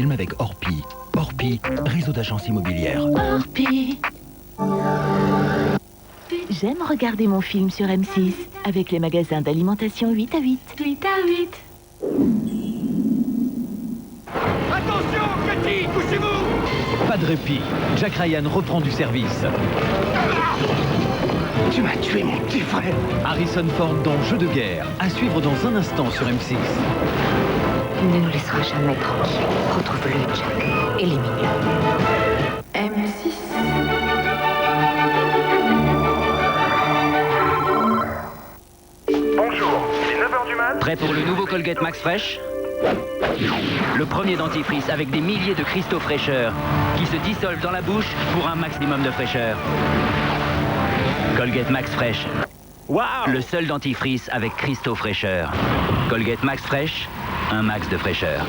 film avec Orpi. Orpi, réseau d'agences immobilières. Orpi. J'aime regarder mon film sur M6 avec les magasins d'alimentation 8 à 8. 8 à 8. Attention, Cathy, couchez-vous! Pas de répit. Jack Ryan reprend du service. Tu m'as tué mon petit frère. Harrison Ford dans Jeu de guerre, à suivre dans un instant sur M6. Il ne nous laissera jamais tranquille. Retrouve-le, Jack. Élimine-le. M6. Bonjour, il est 9h du mat'. Prêt pour le nouveau Colgate Max Fresh? Le premier dentifrice avec des milliers de cristaux fraîcheurs qui se dissolvent dans la bouche pour un maximum de fraîcheur. Colgate Max Fresh. Waouh! Le seul dentifrice avec cristaux fraîcheurs. Colgate Max Fresh, un max de fraîcheur.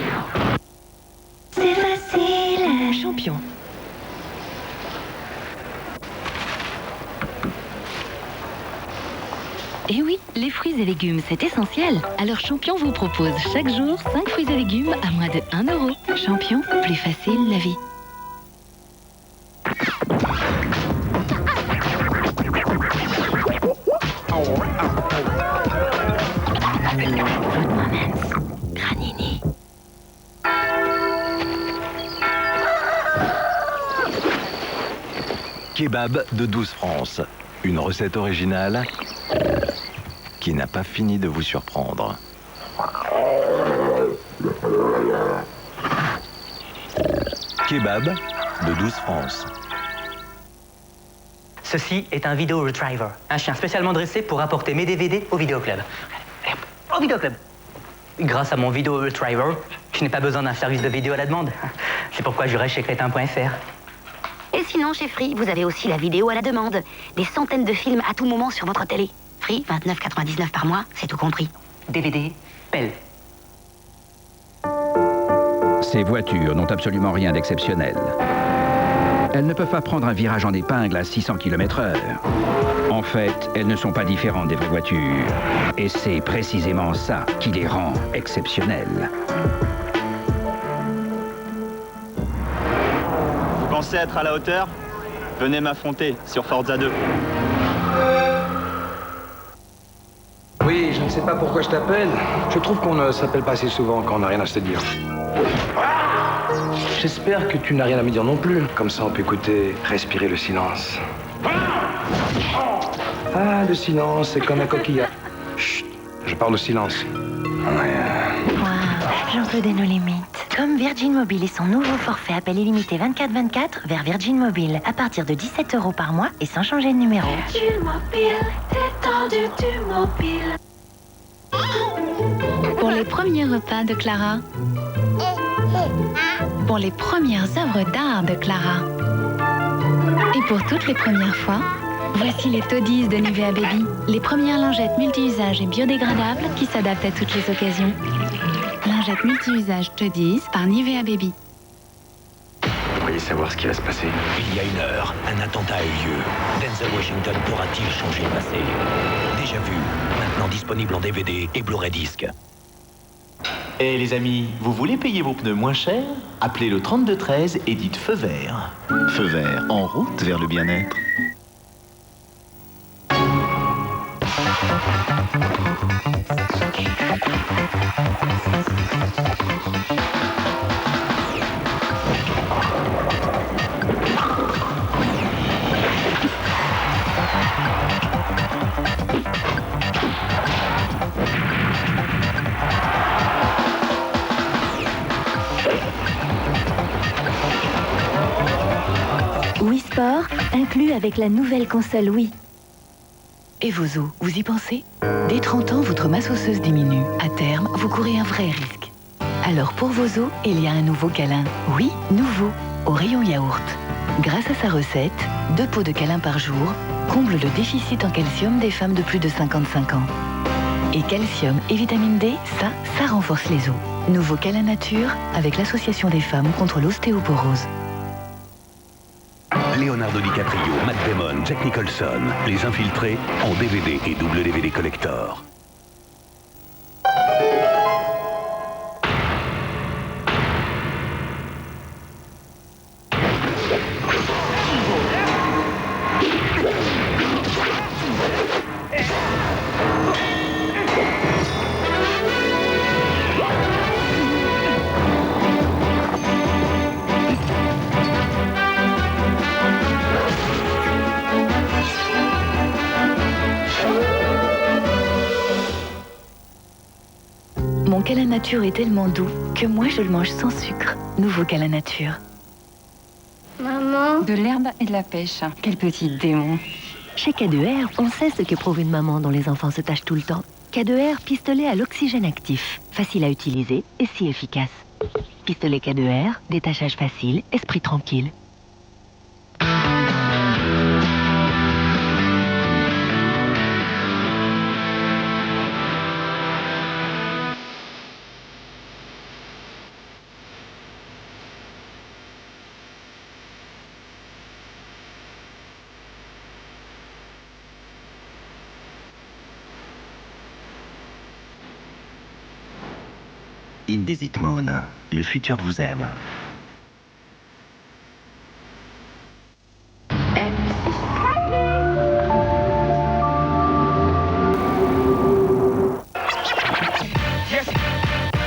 C'est facile. Champion. Et oui, les fruits et légumes, c'est essentiel. Alors Champion vous propose chaque jour 5 fruits et légumes à moins de 1 euro. Champion, plus facile la vie. Granini. Kebab de 12 France. Une recette originale qui n'a pas fini de vous surprendre. Kebab de 12 France. Ceci est un Video Retriever, un chien spécialement dressé pour apporter mes DVD au vidéoclub. Au vidéoclub. Grâce à mon Video Retriever, je n'ai pas besoin d'un service de vidéo à la demande. C'est pourquoi je reste chez crétin.fr. Et sinon, chez Free, vous avez aussi la vidéo à la demande. Des centaines de films à tout moment sur votre télé. Free, 29,99 par mois, c'est tout compris. DVD, pelle. Ces voitures n'ont absolument rien d'exceptionnel. Elles ne peuvent pas prendre un virage en épingle à 600 km/h. En fait, elles ne sont pas différentes des vraies voitures. Et c'est précisément ça qui les rend exceptionnelles. Vous pensez être à la hauteur? Venez m'affronter sur Forza 2. Oui, je ne sais pas pourquoi je t'appelle. Je trouve qu'on ne s'appelle pas assez souvent quand on n'a rien à se dire. J'espère que tu n'as rien à me dire non plus. Comme ça, on peut écouter, respirer le silence. Ah, le silence, c'est comme un coquillage. Chut, je parle de silence. Waouh, j'en peux des nos limites. Comme Virgin Mobile et son nouveau forfait appel illimité 24/24 vers Virgin Mobile à partir de 17 € par mois et sans changer de numéro. Virgin Mobile, détendu du mobile. Pour les premiers repas de Clara. Pour les premières œuvres d'art de Clara. Et pour toutes les premières fois, voici les Toddies de Nivea Baby. Les premières lingettes multi-usages et biodégradables qui s'adaptent à toutes les occasions. Lingettes multi-usages Toddies par Nivea Baby. Vous pourriez savoir ce qui va se passer. Il y a 1 heure, un attentat a eu lieu. Denzel Washington pourra-t-il changer le passé? Déjà vu, maintenant disponible en DVD et Blu-ray disque. Eh les amis, vous voulez payer vos pneus moins cher? Appelez le 3213 et dites feu vert. Feu vert, en route vers le bien-être. Wii Sport, inclus avec la nouvelle console Wii. Et vos os, vous y pensez? Dès 30 ans, votre masse osseuse diminue. À terme, vous courez un vrai risque. Alors pour vos os, il y a un nouveau câlin. Oui, nouveau, au rayon yaourt. Grâce à sa recette, 2 pots de câlin par jour comble le déficit en calcium des femmes de plus de 55 ans. Et calcium et vitamine D, ça renforce les os. Nouveau câlin nature avec l'Association des femmes contre l'ostéoporose. Leonardo DiCaprio, Matt Damon, Jack Nicholson, Les Infiltrés en DVD et double DVD collector. câlin nature est tellement doux que moi je le mange sans sucre. Nouveau câlin nature. Maman. De l'herbe et de la pêche. Quel petit démon. Chez K2R, on sait ce que prouve une maman dont les enfants se tâchent tout le temps. K2R, pistolet à l'oxygène actif. Facile à utiliser et si efficace. Pistolet K2R, détachage facile, esprit tranquille. Indesit Moon, le futur vous aime.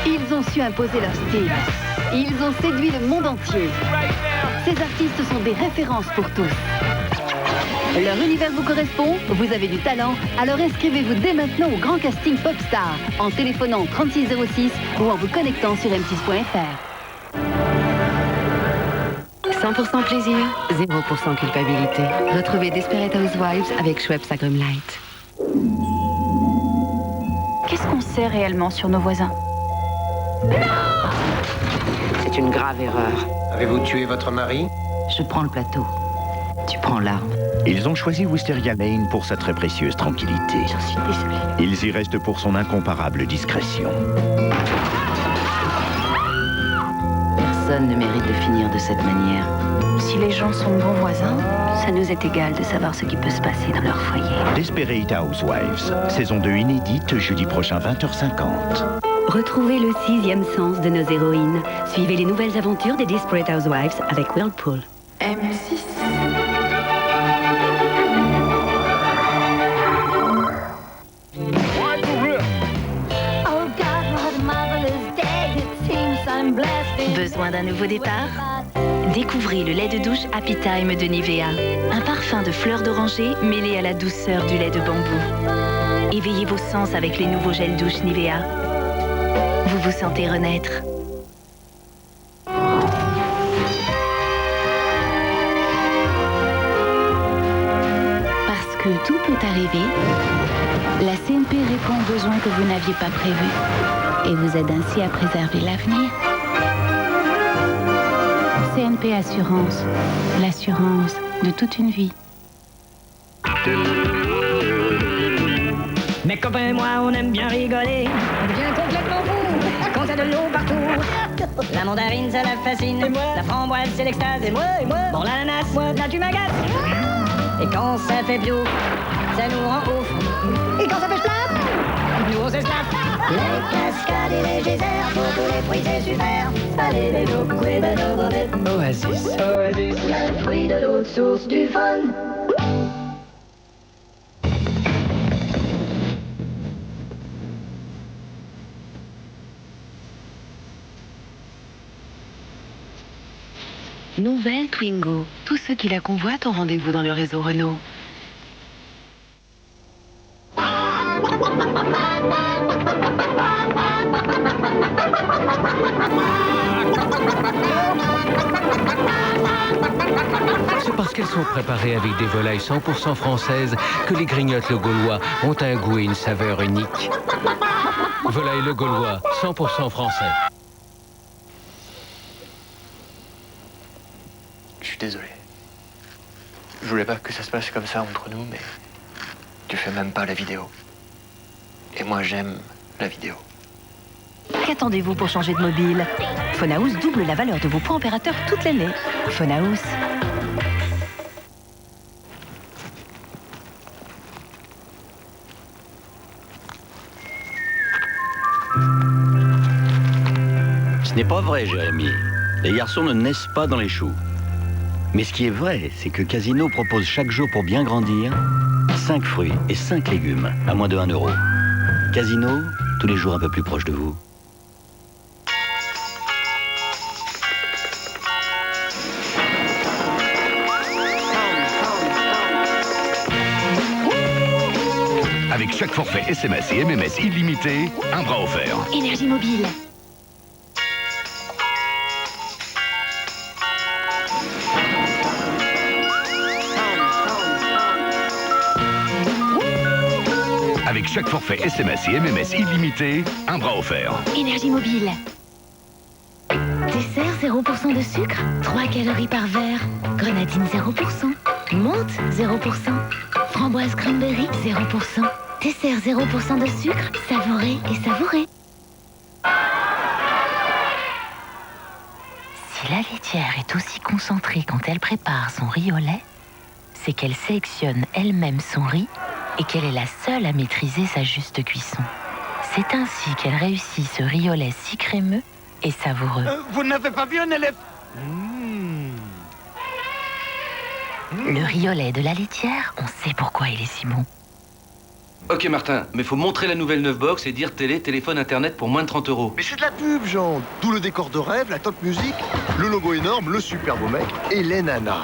Ils ont su imposer leur style. Ils ont séduit le monde entier. Ces artistes sont des références pour tous. Leur univers vous correspond, vous avez du talent, alors inscrivez-vous dès maintenant au grand casting Popstar en téléphonant 3606 ou en vous connectant sur m6.fr. 100% plaisir, 0% culpabilité. Retrouvez Desperate Housewives avec Schweppes Agrumlight. Qu'est-ce qu'on sait réellement sur nos voisins? C'est une grave erreur. Avez-vous tué votre mari? Je prends le plateau. Tu prends l'arme. Ils ont choisi Wisteria Lane pour sa très précieuse tranquillité. J'en suis désolée. Ils y restent pour son incomparable discrétion. Personne ne mérite de finir de cette manière. Si les gens sont de bons voisins, ça nous est égal de savoir ce qui peut se passer dans leur foyer. Desperate Housewives, saison 2 inédite, jeudi prochain 20h50. Retrouvez le 6e sens de nos héroïnes. Suivez les nouvelles aventures des Desperate Housewives avec Whirlpool. M6. Besoin d'un nouveau départ? Découvrez le lait de douche Happy Time de Nivea. Un parfum de fleurs d'oranger mêlé à la douceur du lait de bambou. Éveillez vos sens avec les nouveaux gels douche Nivea. Vous vous sentez renaître. Parce que tout peut arriver, la CNP répond aux besoins que vous n'aviez pas prévus et vous aide ainsi à préserver l'avenir. CNP Assurance, l'assurance de toute une vie. Mes copains et moi, on aime bien rigoler. On devient complètement fou quand t'as de l'eau partout. La mandarine, ça la fascine. Et moi, la framboise, c'est l'extase. Et moi, bon, l'ananas, moi, là, tu m'agaces. Et quand ça fait bio, ça nous rend ouf. Et quand ça fait plate, nous on s'esclaffe. Les cascades et les geysers, pour tous les fruits, c'est super. Allez, les loups, Oasis. Oasis. Le fruit de l'autre source du fun. Nouvelle Twingo. Tous ceux qui la convoitent ont rendez-vous dans le réseau Renault. C'est parce qu'elles sont préparées avec des volailles 100% françaises que les grignottes Le Gaulois ont un goût et une saveur unique. Volaille Le Gaulois, 100% français. Je suis désolé. Je voulais pas que ça se passe comme ça entre nous, mais tu fais même pas la vidéo. Et moi, j'aime la vidéo. Qu'attendez-vous pour changer de mobile? Phonehouse double la valeur de vos points opérateurs toute l'année. Phonehouse. Ce n'est pas vrai, Jérémy. Les garçons ne naissent pas dans les choux. Mais ce qui est vrai, c'est que Casino propose chaque jour pour bien grandir 5 fruits et 5 légumes à moins de 1 euro. Casino, tous les jours un peu plus proche de vous. Avec chaque forfait SMS et MMS illimité, un bras offert. Énergie mobile. Avec chaque forfait SMS et MMS illimité, un bras offert. Énergie mobile. Dessert 0% de sucre, 3 calories par verre. Grenadine 0%. Menthe 0%. Framboise cranberry 0%. Dessert 0% de sucre, savouré et savouré. Si la laitière est aussi concentrée quand elle prépare son riz au lait, c'est qu'elle sélectionne elle-même son riz et qu'elle est la seule à maîtriser sa juste cuisson. C'est ainsi qu'elle réussit ce riz au lait si crémeux et savoureux. Vous n'avez pas vu un élève? Le riz au lait de la laitière, on sait pourquoi il est si bon. Ok Martin, mais faut montrer la nouvelle 9 box et dire télé, téléphone, internet pour moins de 30 €. Mais c'est de la pub, Jean. Tout le décor de rêve, la top musique, le logo énorme, le super beau mec et les nanas.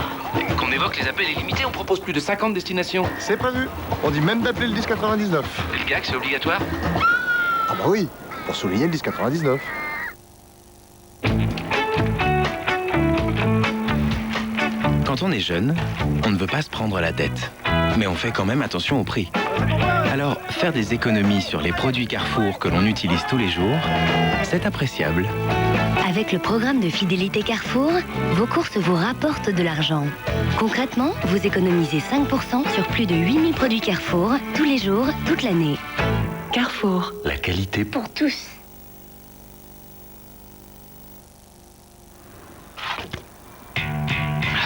Qu'on évoque les appels illimités, on propose plus de 50 destinations. C'est prévu. On dit même d'appeler le 1099. Et le gag, c'est obligatoire? Ah bah oui, pour souligner le 1099. Quand on est jeune, on ne veut pas se prendre la tête. Mais on fait quand même attention au prix. Alors, faire des économies sur les produits Carrefour que l'on utilise tous les jours, c'est appréciable. Avec le programme de fidélité Carrefour, vos courses vous rapportent de l'argent. Concrètement, vous économisez 5% sur plus de 8000 produits Carrefour, tous les jours, toute l'année. Carrefour. La qualité Pour tous.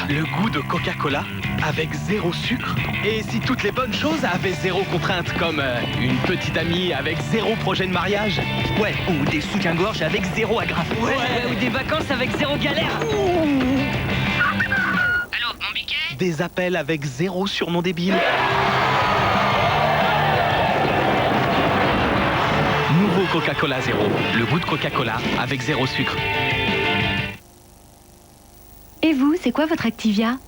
Le goût de Coca-Cola avec 0 sucre. Et si toutes les bonnes choses avaient 0 contrainte, comme une petite amie avec 0 projet de mariage. Ouais, ou des soutiens-gorge avec 0 agrafe. Ouais, ou des vacances avec 0 galère. Allô, mon biquet? Des appels avec 0 surnom débile. Nouveau Coca-Cola 0. Le goût de Coca-Cola avec 0 sucre. Et vous, c'est quoi votre Activia?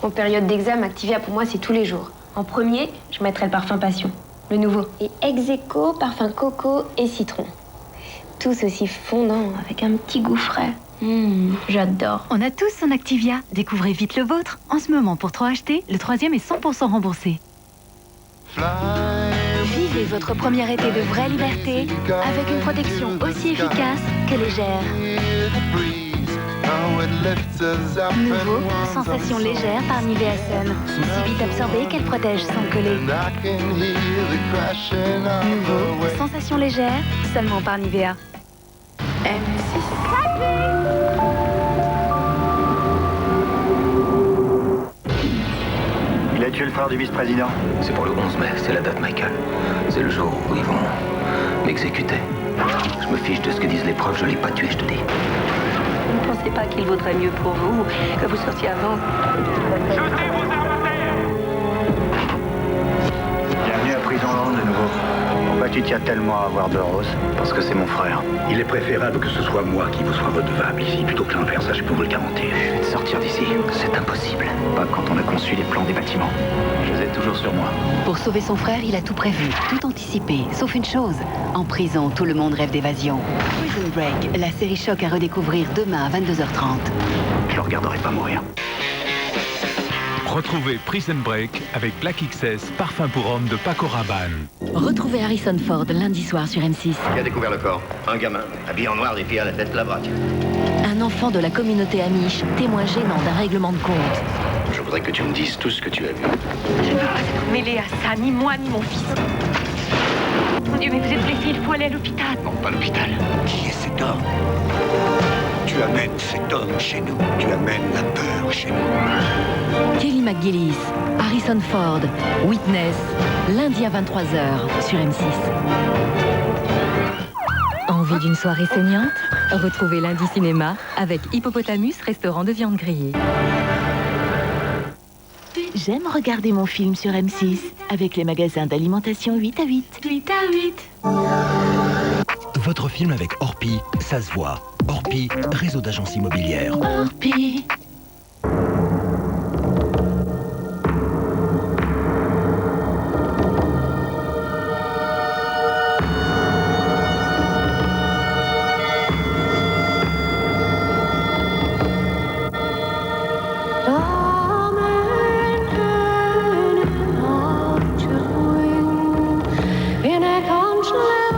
En période d'examen, Activia pour moi c'est tous les jours. En premier, je mettrai le parfum Passion, le nouveau. Et ex aequo, parfum coco et citron. Tous aussi fondants, avec un petit goût frais. J'adore. On a tous son Activia. Découvrez vite le vôtre. En ce moment, pour 3 achetés, le 3e est 100% remboursé. Vivez votre premier été de vraie liberté avec une protection aussi efficace que légère. Nouveau, sensation légère par Nivea Sun. Si vite absorbée qu'elle protège sans coller. Nouveau, sensation légère, seulement par Nivea. M6. Il a tué le frère du vice-président. C'est pour le 11 mai, c'est la date, Michael. C'est le jour où ils vont m'exécuter. Je me fiche de ce que disent les profs, je l'ai pas tué, je te dis. Vous ne pensez pas qu'il vaudrait mieux pour vous que vous sortiez avant? Bienvenue à Prison Land de nouveau. Pourquoi tu tiens tellement à avoir de Rose? Parce que c'est mon frère. Il est préférable que ce soit moi qui vous soit redevable ici, plutôt que l'inverse, ça je peux vous le garantir. Je vais te sortir d'ici, c'est impossible. Pas quand on a conçu les plans des bâtiments. Je les ai toujours sur moi. Pour sauver son frère, il a tout prévu, tout anticipé, sauf une chose. En prison, tout le monde rêve d'évasion. Prison Break, la série choc à redécouvrir demain à 22h30. Je le regarderai pas mourir. Retrouvez Prison Break avec Black XS, parfum pour homme de Paco Rabanne. Retrouvez Harrison Ford lundi soir sur M6. Qui a découvert le corps? Un gamin, habillé en noir et puis à la tête la braque. Un enfant de la communauté Amish, témoin gênant d'un règlement de compte. Je voudrais que tu me dises tout ce que tu as vu. Je ne veux pas être mêlée à ça, ni moi, ni mon fils. Mon Dieu, mais vous êtes blessé, il faut aller à l'hôpital. Non, pas l'hôpital. Qui est cet homme? Tu amènes cet homme chez nous. Tu amènes la peur chez nous. Kelly McGillis, Harrison Ford, Witness, lundi à 23h sur M6. Envie d'une soirée saignante? Retrouvez lundi cinéma avec Hippopotamus, restaurant de viande grillée. J'aime regarder mon film sur M6 avec les magasins d'alimentation 8 à 8. 8 à 8. Votre film avec Orpi, ça se voit. Orpi, réseau d'agences immobilières. Orpi.